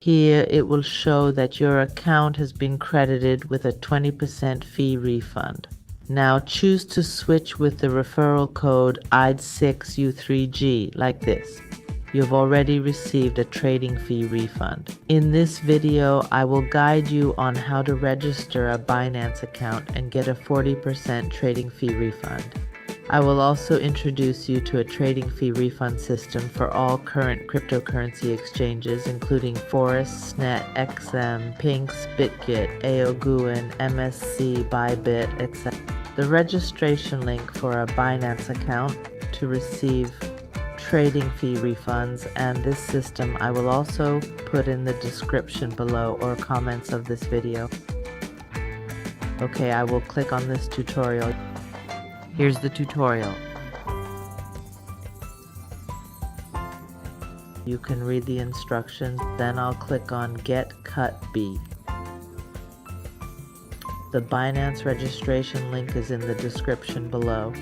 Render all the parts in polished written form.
Here it will show that your account has been credited with a 20% fee refund. Now choose to switch with the referral code ID6U3G like this. You've already received a trading fee refund. In this video, I will guide you on how to register a Binance account and get a 40% trading fee refund. I will also introduce you to a trading fee refund system for all current cryptocurrency exchanges, including Forest, Snet, XM, Pinks, BitGet, AOGUIN, MSC, Bybit, etc. The registration link for a Binance account to receive trading fee refunds and this system I will also put in the description below or comments of this video. Okay, I will click on this tutorial. Here's the tutorial. You can read the instructions, then I'll click on Get Cut B. The Binance registration link is in the description below.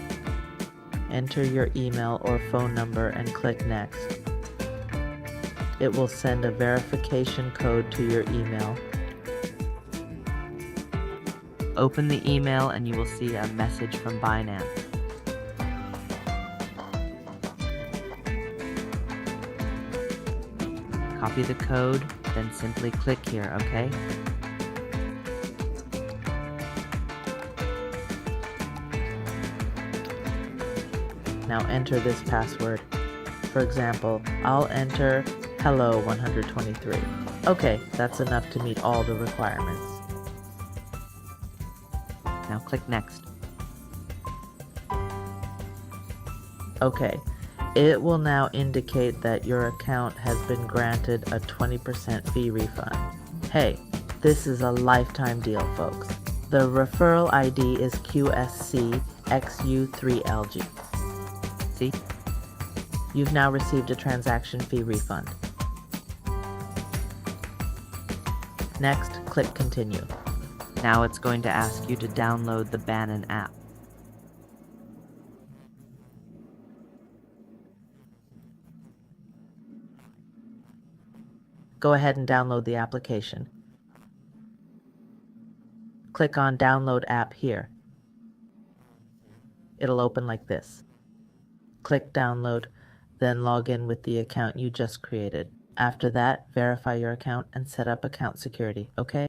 Enter your email or phone number and click Next. It will send a verification code to your email. Open the email and you will see a message from Binance. Copy the code, then simply click here, okay? Now enter this password. For example, I'll enter hello123. Okay, that's enough to meet all the requirements. Now click Next. Okay, it will now indicate that your account has been granted a 20% fee refund. Hey, this is a lifetime deal, folks. The referral ID is QSCXU3LG. See? You've now received a transaction fee refund. Next, click Continue. Now it's going to ask you to download the Binance app. Go ahead and download the application. Click on Download App here. It'll open like this. Click Download, then log in with the account you just created. After that, verify your account and set up account security, okay?